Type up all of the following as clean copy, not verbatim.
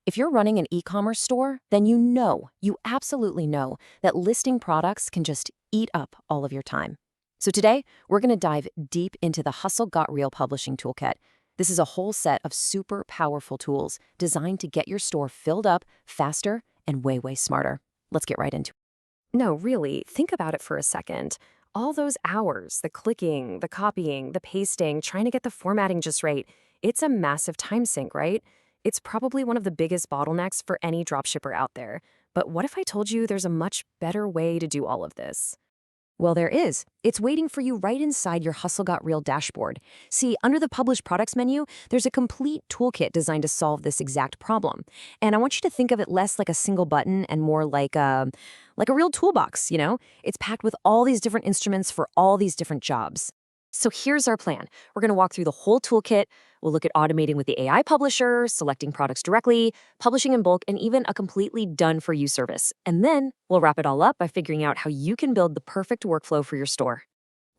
If you're running an e-commerce store, then you absolutely know that listing products can just eat up all of your time. So today, we're going to dive deep into the Hustle Got Real Publishing Toolkit. This is a whole set of super powerful tools designed to get your store filled up faster and way, way smarter. Let's get right into it. No, really, think about it for a second. All those hours, the clicking, the copying, the pasting, trying to get the formatting just right, it's a massive time sink, right? It's probably one of the biggest bottlenecks for any dropshipper out there. But what if I told you there's a much better way to do all of this? Well, there is. It's waiting for you right inside your Hustle Got Real dashboard. See, under the Publish Products menu, there's a complete toolkit designed to solve this exact problem. And I want you to think of it less like a single button and more like a real toolbox, you know? It's packed with all these different instruments for all these different jobs. So here's our plan. We're going to walk through the whole toolkit. We'll look at automating with the AI publisher, selecting products directly, publishing in bulk, and even a completely done-for-you service. And then we'll wrap it all up by figuring out how you can build the perfect workflow for your store.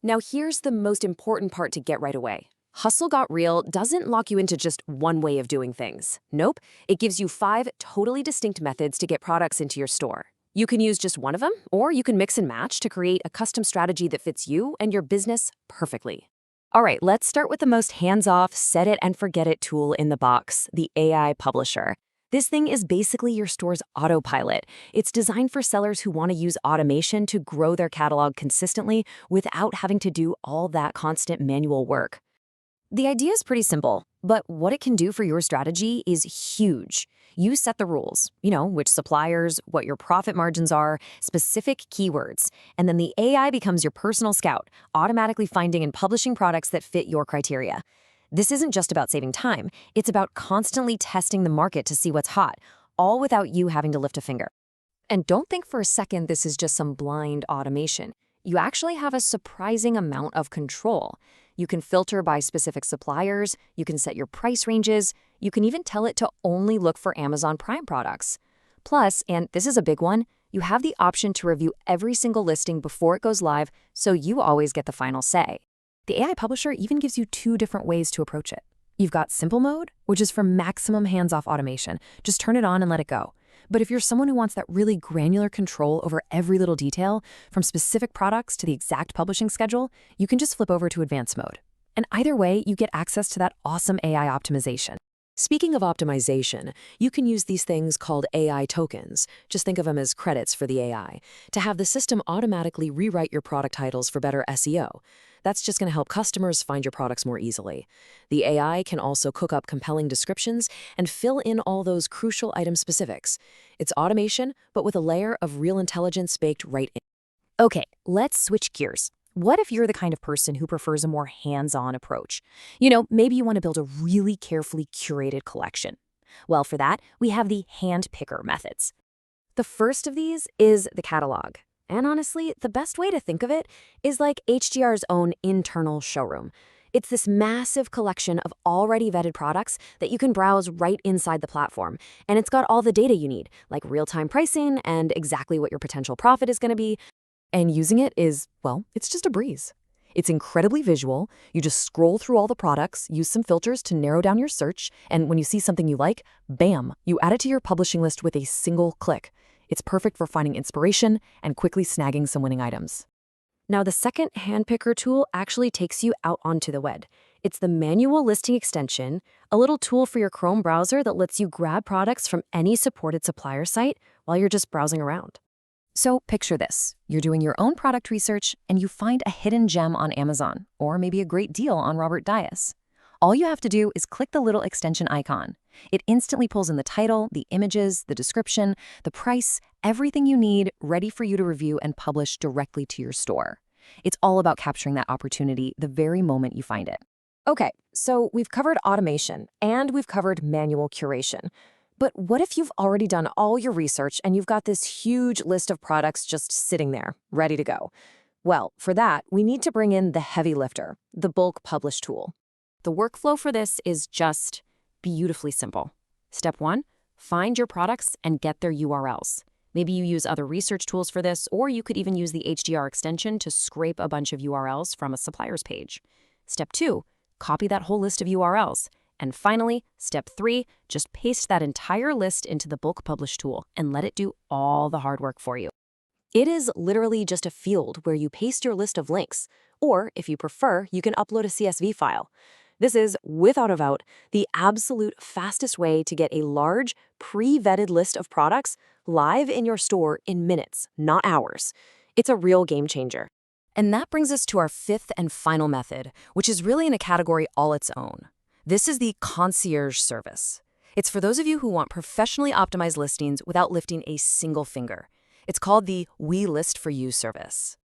Now here's the most important part to get right away. Hustle Got Real doesn't lock you into just one way of doing things. Nope, it gives you 5 totally distinct methods to get products into your store. You can use just one of them, or you can mix and match to create a custom strategy that fits you and your business perfectly. All right, let's start with the most hands-off, set it and forget it tool in the box, the AI Publisher. This thing is basically your store's autopilot. It's designed for sellers who want to use automation to grow their catalog consistently without having to do all that constant manual work. The idea is pretty simple, but what it can do for your strategy is huge. You set the rules, which suppliers, what your profit margins are, specific keywords, and then the AI becomes your personal scout, automatically finding and publishing products that fit your criteria. This isn't just about saving time, it's about constantly testing the market to see what's hot, all without you having to lift a finger. And don't think for a second this is just some blind automation. You actually have a surprising amount of control. You can filter by specific suppliers, you can set your price ranges, you can even tell it to only look for Amazon Prime products. Plus, and this is a big one, you have the option to review every single listing before it goes live, so you always get the final say. The AI Publisher even gives you 2 different ways to approach it. You've got Simple Mode, which is for maximum hands-off automation. Just turn it on and let it go. But if you're someone who wants that really granular control over every little detail, from specific products to the exact publishing schedule, you can just flip over to Advanced Mode. And either way, you get access to that awesome AI optimization. Speaking of optimization, you can use these things called AI tokens, just think of them as credits for the AI, to have the system automatically rewrite your product titles for better SEO. That's just going to help customers find your products more easily. The AI can also cook up compelling descriptions and fill in all those crucial item specifics. It's automation, but with a layer of real intelligence baked right in. Okay, let's switch gears. What if you're the kind of person who prefers a more hands-on approach? Maybe you want to build a really carefully curated collection. Well, for that, we have the hand picker methods. The first of these is the catalog. And honestly, the best way to think of it is like HGR's own internal showroom. It's this massive collection of already vetted products that you can browse right inside the platform. And it's got all the data you need, like real-time pricing and exactly what your potential profit is going to be. And using it is, well, it's just a breeze. It's incredibly visual. You just scroll through all the products, use some filters to narrow down your search, and when you see something you like, bam, you add it to your publishing list with a single click. It's perfect for finding inspiration and quickly snagging some winning items. Now, the second hand picker tool actually takes you out onto the web. It's the manual listing extension, a little tool for your Chrome browser that lets you grab products from any supported supplier site while you're just browsing around. So picture this. You're doing your own product research and you find a hidden gem on Amazon, or maybe a great deal on Robert Dias. All you have to do is click the little extension icon. It instantly pulls in the title, the images, the description, the price, everything you need ready for you to review and publish directly to your store. It's all about capturing that opportunity the very moment you find it. Okay, so we've covered automation and we've covered manual curation. But what if you've already done all your research and you've got this huge list of products just sitting there, ready to go? Well, for that, we need to bring in the heavy lifter, the bulk publish tool. The workflow for this is just beautifully simple. Step 1, find your products and get their URLs. Maybe you use other research tools for this, or you could even use the HGR extension to scrape a bunch of URLs from a supplier's page. Step 2, copy that whole list of URLs. And finally, step 3, just paste that entire list into the bulk publish tool and let it do all the hard work for you. It is literally just a field where you paste your list of links, or if you prefer, you can upload a CSV file. This is, without a doubt, the absolute fastest way to get a large, pre-vetted list of products live in your store in minutes, not hours. It's a real game changer. And that brings us to our 5th and final method, which is really in a category all its own. This is the concierge service. It's for those of you who want professionally optimized listings without lifting a single finger. It's called the We List For You service.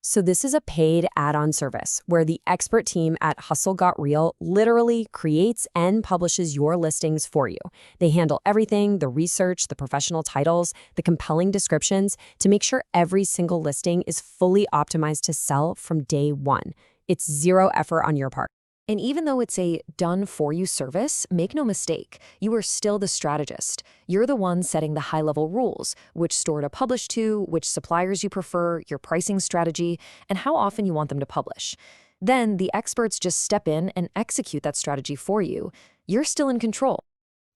So this is a paid add-on service where the expert team at Hustle Got Real literally creates and publishes your listings for you. They handle everything, the research, the professional titles, the compelling descriptions, to make sure every single listing is fully optimized to sell from day one. It's zero effort on your part. And even though it's a done-for-you service, make no mistake, you are still the strategist. You're the one setting the high-level rules, which store to publish to, which suppliers you prefer, your pricing strategy, and how often you want them to publish. Then the experts just step in and execute that strategy for you. You're still in control.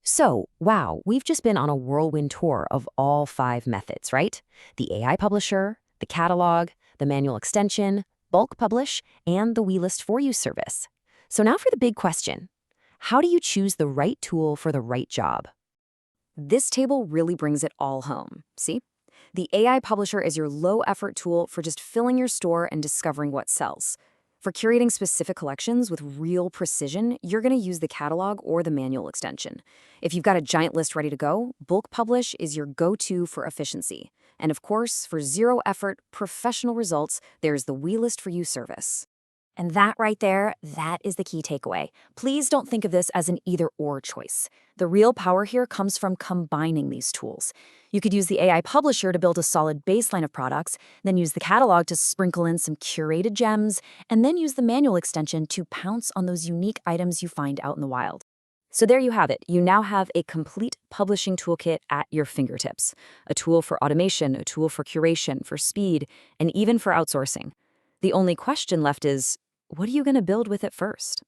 So, wow, we've just been on a whirlwind tour of all 5 methods, right? The AI publisher, the catalog, the manual extension, bulk publish, and the We List For You service. So now for the big question. How do you choose the right tool for the right job? This table really brings it all home. See? The AI Publisher is your low-effort tool for just filling your store and discovering what sells. For curating specific collections with real precision, you're going to use the catalog or the manual extension. If you've got a giant list ready to go, Bulk Publish is your go-to for efficiency. And of course, for zero-effort, professional results, there's the We List For You service. And that right there, that is the key takeaway. Please don't think of this as an either-or choice. The real power here comes from combining these tools. You could use the AI Publisher to build a solid baseline of products, then use the catalog to sprinkle in some curated gems, and then use the manual extension to pounce on those unique items you find out in the wild. So there you have it. You now have a complete publishing toolkit at your fingertips. A tool for automation, a tool for curation, for speed, and even for outsourcing. The only question left is, what are you going to build with it first?